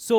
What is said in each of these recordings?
So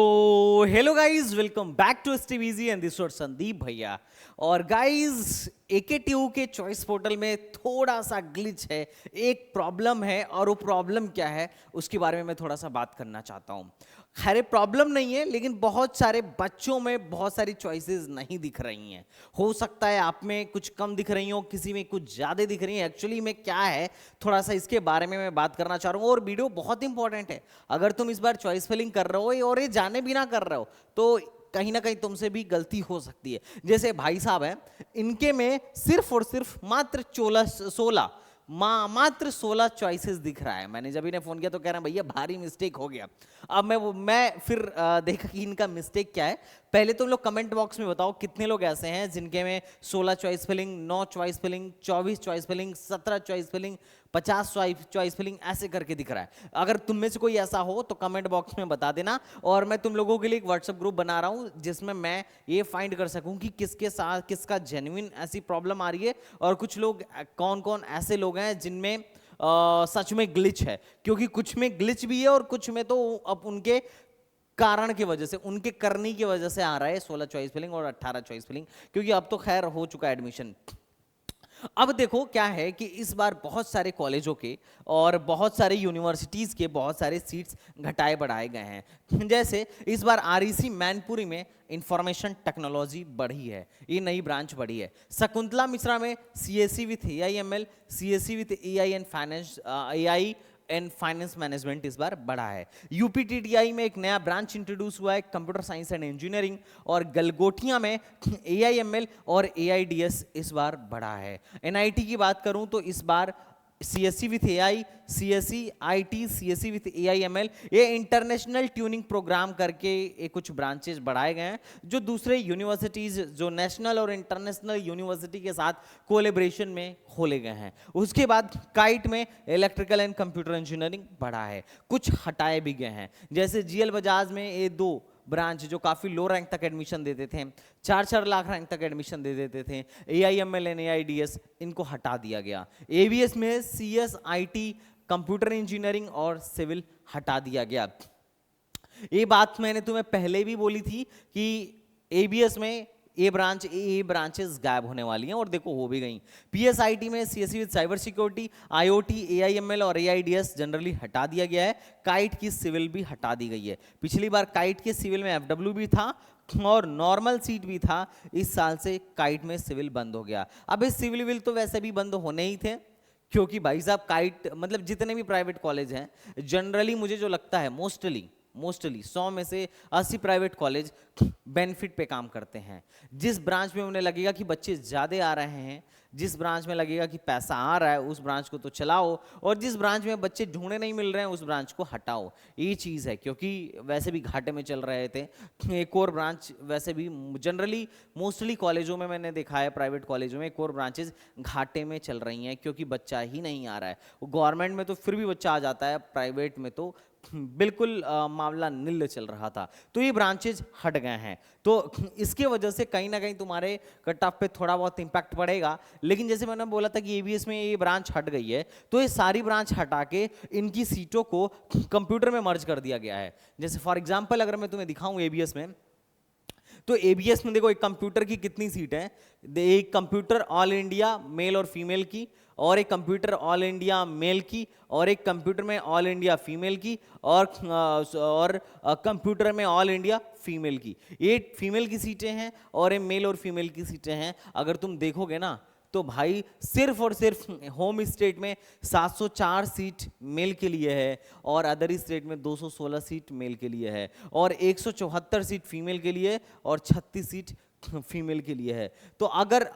hello guys, welcome back to STVG and this Sandeep भैया। और guys AKTU के choice portal में थोड़ा सा ग्लिच है, एक प्रॉब्लम है, और वो प्रॉब्लम क्या है उसके बारे में मैं थोड़ा सा बात करना चाहता हूँ। खैर प्रॉब्लम नहीं है, लेकिन बहुत सारे बच्चों में बहुत सारी चॉइसेस नहीं दिख रही हैं। हो सकता है आप में कुछ कम दिख रही हो, किसी में कुछ ज़्यादा दिख रही है। एक्चुअली में क्या है, थोड़ा सा इसके बारे में मैं बात करना चाह रहा हूँ, और वीडियो बहुत इंपॉर्टेंट है। अगर तुम इस बार चॉइस फिलिंग कर रहे हो और ये जाने भी ना कर रहे हो तो कहीं ना कहीं तुमसे भी गलती हो सकती है। जैसे भाई साहब हैं, इनके में सिर्फ और सिर्फ मात्र 16 मात्र 16 चॉइसेस दिख रहा है। मैंने जब इन्हें फोन किया तो कह रहे हैं भैया भारी मिस्टेक हो गया। अब मैं फिर देखा कि इनका मिस्टेक क्या है। पहले तुम लोग कमेंट बॉक्स में बताओ कितने लोग ऐसे हैं जिनके में 16 choice filling, 9 choice filling, 24 choice filling, 17 choice filling, 50 choice filling ऐसे करके दिख रहा है। अगर तुम में से कोई ऐसा हो तो कमेंट बॉक्स में बता देना, और मैं तुम लोगों के लिए एक व्हाट्सएप ग्रुप बना रहा हूं जिसमें मैं ये फाइंड कर सकूं कि किसके साथ किसका जेन्युइन ऐसी प्रॉब्लम आ रही है, और कुछ लोग कौन कौन ऐसे लोग हैं जिनमें सच में ग्लिच है। क्योंकि कुछ में ग्लिच भी है और कुछ में तो अब उनके कारण की वजह से, उनके करने की वजह से आ रहा है 16 चॉइस फिलिंग और 18 चॉइस फिलिंग, क्योंकि अब तो खैर हो चुका है एडमिशन। अब देखो क्या है कि इस बार बहुत सारे कॉलेजों के और बहुत सारे यूनिवर्सिटीज़ के बहुत सारे सीट्स घटाए बढ़ाए गए हैं। जैसे इस बार आरईसी मैनपुरी में इंफॉर्मेशन टेक्नोलॉजी बढ़ी है, ये नई ब्रांच बढ़ी है। शकुंतला मिश्रा में CSC with AIML, CSC with AI and finance management इस बार बढ़ा है। यूपीटीटीआई में एक नया ब्रांच इंट्रोड्यूस हुआ है, कंप्यूटर साइंस एंड इंजीनियरिंग, और गलगोटिया में एआईएमएल और एआईडीएस इस बार बढ़ा है। एनआईटी की बात करूं तो इस बार CSC with AI, CSC IT, CSC with AIML, ये इंटरनेशनल ट्यूनिंग प्रोग्राम करके ये कुछ ब्रांचेस बढ़ाए गए हैं जो दूसरे यूनिवर्सिटीज, जो नेशनल और इंटरनेशनल यूनिवर्सिटी के साथ कोलेब्रेशन में खोले गए हैं। उसके बाद काइट में इलेक्ट्रिकल एंड कंप्यूटर इंजीनियरिंग बढ़ा है। कुछ हटाए भी गए हैं, जैसे जीएल बजाज में ये 2 ब्रांच जो काफी लो रैंक तक एडमिशन देते थे, 4-4 लाख रैंक तक एडमिशन दे देते थे, एआईएमएल एंड एआईडीएस, इनको हटा दिया गया। एबीएस में सीएस, आईटी, कंप्यूटर इंजीनियरिंग और सिविल हटा दिया गया। ये बात मैंने तुम्हें पहले भी बोली थी कि एबीएस में ये ब्रांचेस गायब होने वाली हैं, और देखो हो भी गई। पीएसआईटी में CSC with cyber security, IoT, AIML और एआईडीएस जनरली हटा दिया गया है। काइट की सिविल भी हटा दी गई है। पिछली बार काइट के सिविल में एफडब्ल्यू भी था और नॉर्मल सीट भी था, इस साल से काइट में सिविल बंद हो गया। अब इस सिविल विल तो वैसे भी बंद होने ही थे, क्योंकि भाई साहब काइट मतलब जितने भी प्राइवेट कॉलेज हैं जनरली, मुझे जो लगता है मोस्टली 100 में से 80 प्राइवेट कॉलेज बेनिफिट पे काम करते हैं। जिस ब्रांच में उन्हें लगेगा कि बच्चे ज़्यादा आ रहे हैं, जिस ब्रांच में लगेगा कि पैसा आ रहा है, उस ब्रांच को तो चलाओ, और जिस ब्रांच में बच्चे ढूंढे नहीं मिल रहे हैं उस ब्रांच को हटाओ। ये चीज़ है, क्योंकि वैसे भी घाटे में चल रहे थे। एक और ब्रांच वैसे भी जनरली मोस्टली कॉलेजों में मैंने देखा है, प्राइवेट कॉलेजों में एक और ब्रांचेज घाटे में चल रही हैं क्योंकि बच्चा ही नहीं आ रहा है। गवर्नमेंट में तो फिर भी बच्चा आ जाता है, प्राइवेट में तो बिल्कुल मामला निल चल रहा था। तो ये ब्रांचेज हट गए हैं, तो इसके वजह से कहीं ना कहीं तुम्हारे कट ऑफ पे थोड़ा बहुत इंपैक्ट पड़ेगा। लेकिन जैसे मैंने बोला था कि एबीएस में ये ब्रांच हट गई है, तो ये सारी ब्रांच हटा के इनकी सीटों को कंप्यूटर में मर्ज कर दिया गया है। जैसे फॉर एग्जाम्पल अगर मैं तुम्हें दिखाऊं एबीएस में, तो एबीएस में देखो एक कंप्यूटर की कितनी सीट है। एक कंप्यूटर ऑल इंडिया मेल और फीमेल की, और एक कंप्यूटर ऑल इंडिया मेल की, और एक कंप्यूटर में ऑल इंडिया फीमेल की, और कंप्यूटर में ऑल इंडिया फीमेल की। 8 फीमेल की सीटें हैं और 1 मेल और फीमेल की सीटें हैं। अगर तुम देखोगे ना तो भाई सिर्फ और सिर्फ होम स्टेट में 704 सीट मेल के लिए है, और अदर स्टेट में 216 सीट मेल के लिए है, और 174 सीट फीमेल के लिए, और 36 सीट फीमेल के लिए है। तो अगर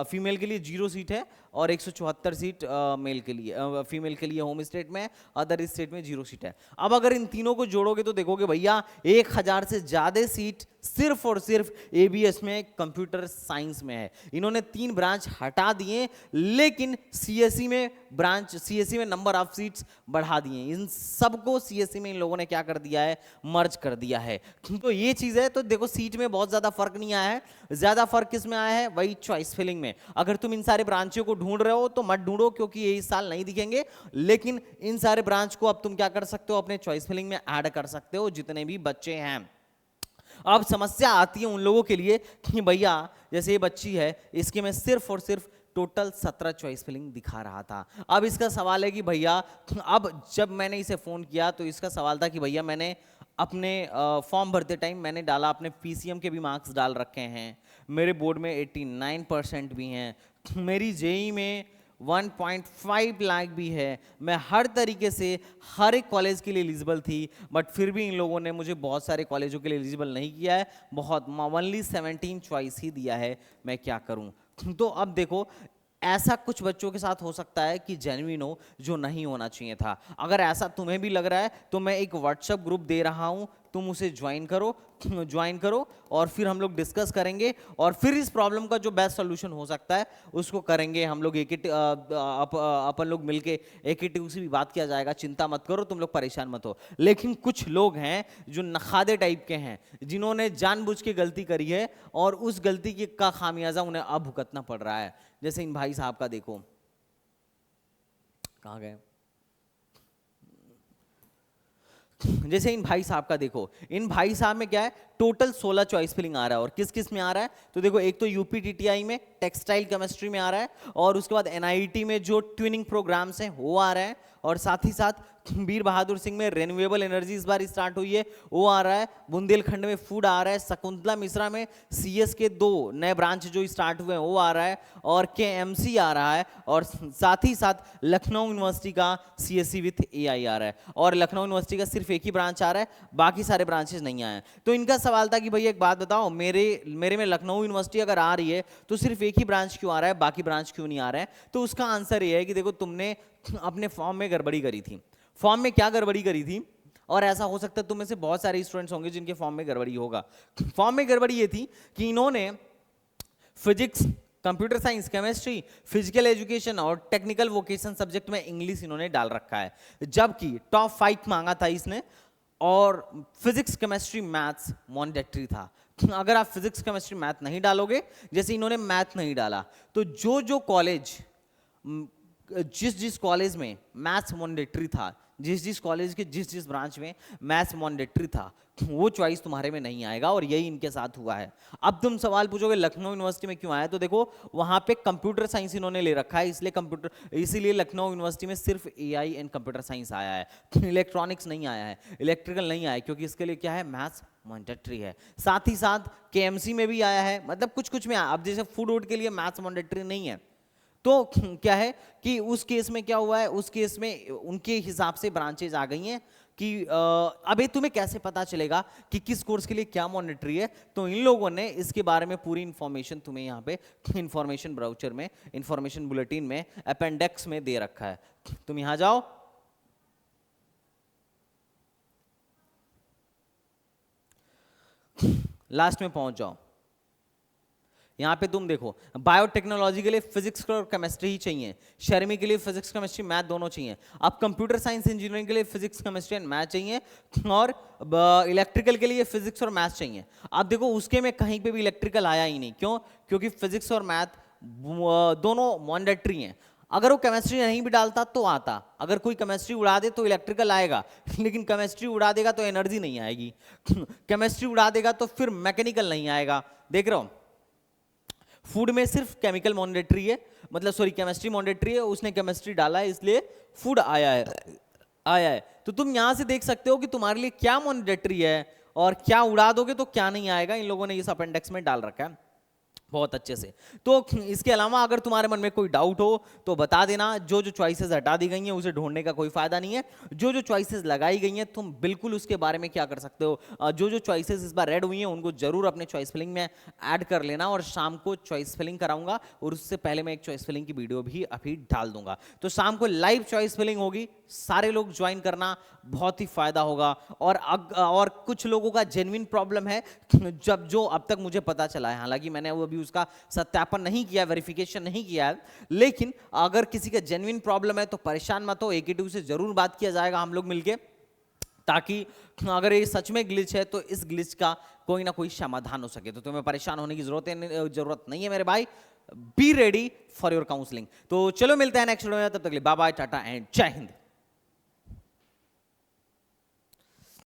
फीमेल के लिए 0 सीट है, और 174 सीट मेल के लिए, फीमेल के लिए होम स्टेट में, अदर स्टेट में 0 सीट है। अब अगर इन तीनों को जोड़ोगे तो देखोगे भैया 1000 से ज़्यादा सीट सिर्फ और सिर्फ एबीएस में कंप्यूटर साइंस में है। इन्होंने 3 ब्रांच हटा दिए, लेकिन सीएससी में नंबर ऑफ सीट्स बढ़ा दिए। इन सबको सीएससी में इन लोगों ने क्या कर दिया है, मर्ज कर दिया है। तो ये चीज़ है। तो देखो सीट में बहुत ज़्यादा फर्क नहीं आया है, ज़्यादा फर्क किस में आया है, वही चॉइस फिलिंग में। अगर तुम इन सारे ब्रांचों को ढूंढ रहे हो तो मत ढूंढो, क्योंकि ये इस साल नहीं दिखेंगे। लेकिन इन सारे ब्रांच को अब तुम क्या कर सकते हो, अपने चॉइस फिलिंग में ऐड कर सकते हो जितने भी बच्चे हैं। अब समस्या आती है उन लोगों के लिए कि भैया जैसे ये बच्ची है, इसके में सिर्फ और सिर्फ टोटल 17 चॉइस फिलिंग दिखा रहा था। अब इसका सवाल है कि भैया, अब जब मैंने इसे फोन किया तो इसका सवाल था कि भैया मैंने अपने फॉर्म भरते टाइम मैंने डाला, अपने पीसीएम के भी मार्क्स डाल रखे हैं, मेरे बोर्ड में 89% भी हैं, मेरी जेई में 1.5 लाख भी है, मैं हर तरीके से हर एक कॉलेज के लिए एलिजिबल थी, बट फिर भी इन लोगों ने मुझे बहुत सारे कॉलेजों के लिए एलिजिबल नहीं किया है, बहुत ओनली 17 चॉइस ही दिया है, मैं क्या करूं। तो अब देखो, ऐसा कुछ बच्चों के साथ हो सकता है कि जेन्युइन हो, जो नहीं होना चाहिए था। अगर ऐसा तुम्हें भी लग रहा है तो मैं एक व्हाट्सएप ग्रुप दे रहा हूं, तुम उसे ज्वाइन करो और फिर हम लोग डिस्कस करेंगे और फिर इस प्रॉब्लम का जो बेस्ट सोल्यूशन हो सकता है उसको करेंगे हम लोग। अपन लोग मिलके AKTU से भी बात किया जाएगा, चिंता मत करो, तुम लोग परेशान मत हो। लेकिन कुछ लोग हैं जो नखादे टाइप के हैं, जिन्होंने जानबूझ के गलती करी है और उस गलती का खामियाजा उन्हें अब भुगतना पड़ रहा है। जैसे इन भाई साहब का देखो, कहाँ गए, जैसे इन भाई साहब का देखो, इन भाई साहब में क्या है, टोटल 16 चॉइस फिलिंग आ रहा है। और किस किस में आ रहा है तो देखो, एक तो UPTTI में टेक्सटाइल केमिस्ट्री में आ रहा है, और उसके बाद NIT में जो ट्विनिंग प्रोग्राम्स हैं वो आ रहा है, और साथ ही साथ वीर बहादुर सिंह में रिन्यूएबल एनर्जी इस बार स्टार्ट हुई है वो आ रहा है, बुंदेलखंड में फूड आ रहा है, शकुंतला मिश्रा में CS के 2 नए ब्रांच जो स्टार्ट हुए हैं वो आ रहा है, और KMC आ रहा है, और साथ ही साथ लखनऊ यूनिवर्सिटी का CSC विथ AI आ रहा है। और लखनऊ यूनिवर्सिटी का सिर्फ एक ही ब्रांच आ रहा है, बाकी सारे ब्रांचेस नहीं आए हैं। तो इनका सवाल था कि भैया एक बात बताओ, मेरे में लखनऊ यूनिवर्सिटी अगर आ रही है तो सिर्फ एक ही ब्रांच क्यों आ रहा है, बाकी ब्रांच क्यों नहीं आ रहा है। तो उसका आंसर ये है कि देखो, तुमने अपने फॉर्म में गड़बड़ी करी थी। फॉर्म में क्या गड़बड़ी करी थी, और ऐसा हो सकता है तुम में से बहुत सारे स्टूडेंट्स होंगे जिनके फॉर्म में गड़बड़ी होगा। फॉर्म में गड़बड़ी ये थी कि इन्होंने physics, computer science, chemistry, physical education और टेक्निकल वोकेशन सब्जेक्ट में इंग्लिश इन्होंने डाल रखा है, जबकि टॉप 5 मांगा था इसने, और फिजिक्स, केमिस्ट्री, मैथ्स मैंडेटरी था। अगर आप फिजिक्स, केमिस्ट्री, मैथ नहीं डालोगे, जैसे इन्होंने मैथ नहीं डाला, तो जो कॉलेज जिस कॉलेज में मैथ्स मैंडेटरी था, जिस कॉलेज के जिस ब्रांच में मैथ्स मैंडेटरी था, वो चॉइस तुम्हारे में नहीं आएगा, और यही इनके साथ हुआ है। अब तुम सवाल पूछोगे लखनऊ यूनिवर्सिटी में क्यों आया, तो देखो वहां पे कंप्यूटर साइंस इन्होंने ले रखा है, इसीलिए लखनऊ यूनिवर्सिटी में सिर्फ AI एंड कंप्यूटर साइंस आया है, इलेक्ट्रॉनिक्स नहीं आया है, इलेक्ट्रिकल नहीं आया, क्योंकि इसके लिए क्या है, मैथ्स मैंडेटरी है। साथ ही साथ KMC में भी आया है, मतलब कुछ कुछ में आया। अब जैसे फूड वूड के लिए मैथ्स मैंडेटरी नहीं है, तो क्या है कि उस केस में क्या हुआ है, उस केस में उनके हिसाब से ब्रांचेज आ गई हैं कि अबे तुम्हें कैसे पता चलेगा कि किस कोर्स के लिए क्या मॉनिटरी है। तो इन लोगों ने इसके बारे में पूरी इंफॉर्मेशन तुम्हें यहाँ पे इंफॉर्मेशन ब्राउचर में, इंफॉर्मेशन बुलेटिन में, अपेंडेक्स में दे रखा है। तुम यहां जाओ, लास्ट में पहुंच जाओ, यहां पे तुम देखो, बायोटेक्नोलॉजी के लिए फिजिक्स और केमिस्ट्री ही चाहिए, शर्मी के लिए फिजिक्स, केमिस्ट्री, मैथ दोनों चाहिए। अब कंप्यूटर साइंस इंजीनियरिंग के लिए फिजिक्स, केमिस्ट्री एंड मैथ चाहिए, और इलेक्ट्रिकल के लिए फिजिक्स और मैथ चाहिए। अब देखो उसके में कहीं पे भी इलेक्ट्रिकल आया ही नहीं, क्यों, क्योंकि फिजिक्स और मैथ दोनों मैंडेटरी हैं। अगर वो केमिस्ट्री नहीं भी डालता तो आता, अगर कोई केमिस्ट्री उड़ा दे तो इलेक्ट्रिकल आएगा, लेकिन केमिस्ट्री उड़ा देगा तो एनर्जी नहीं आएगी, केमिस्ट्री उड़ा देगा तो फिर मैकेनिकल नहीं आएगा। देख रहे हो, फूड में सिर्फ केमिकल मैंडेटरी है, मतलब सॉरी केमिस्ट्री मैंडेटरी है, उसने केमिस्ट्री डाला है इसलिए फूड आया है। तो तुम यहां से देख सकते हो कि तुम्हारे लिए क्या मैंडेटरी है और क्या उड़ा दोगे तो क्या नहीं आएगा। इन लोगों ने इस अपेंडेक्स में डाल रखा है बहुत अच्छे से। तो इसके अलावा अगर तुम्हारे मन में कोई डाउट हो तो बता देना। जो चॉइसेस हटा दी गई हैं उसे ढूंढने का कोई फायदा नहीं है, जो चॉइसेस लगाई गई हैं तुम बिल्कुल उसके बारे में क्या कर सकते हो, जो चॉइसेस इस बार रेड हुई हैं उनको जरूर अपने चॉइस फिलिंग में ऐड कर लेना। और शाम को चॉइस फिलिंग कराऊंगा, और उससे पहले मैं एक चॉइस फिलिंग की वीडियो भी अभी डाल दूंगा। तो शाम को लाइव चॉइस फिलिंग होगी, सारे लोग ज्वाइन करना, बहुत ही फायदा होगा। और कुछ लोगों का जेन्युइन प्रॉब्लम है, जो अब तक मुझे पता चला है, हालांकि मैंने वो अभी उसका सत्यापन नहीं किया, वेरिफिकेशन नहीं किया है, लेकिन अगर किसी का जेन्युइन प्रॉब्लम है तो परेशान मत हो, AKTU से जरूर बात किया जाएगा हम लोग मिलके। ताकि अगर ये सच में ग्लिच है तो इस ग्लिच का कोई ना कोई समाधान हो सके। तो तुम्हें परेशान होने की जरूरत नहीं है मेरे भाई। Be ready for your counselling. तो चलो मिलते हैं नेक्स्ट वीडियो में, तब तक के लिए बाय बाय, टाटा एंड जय हिंद।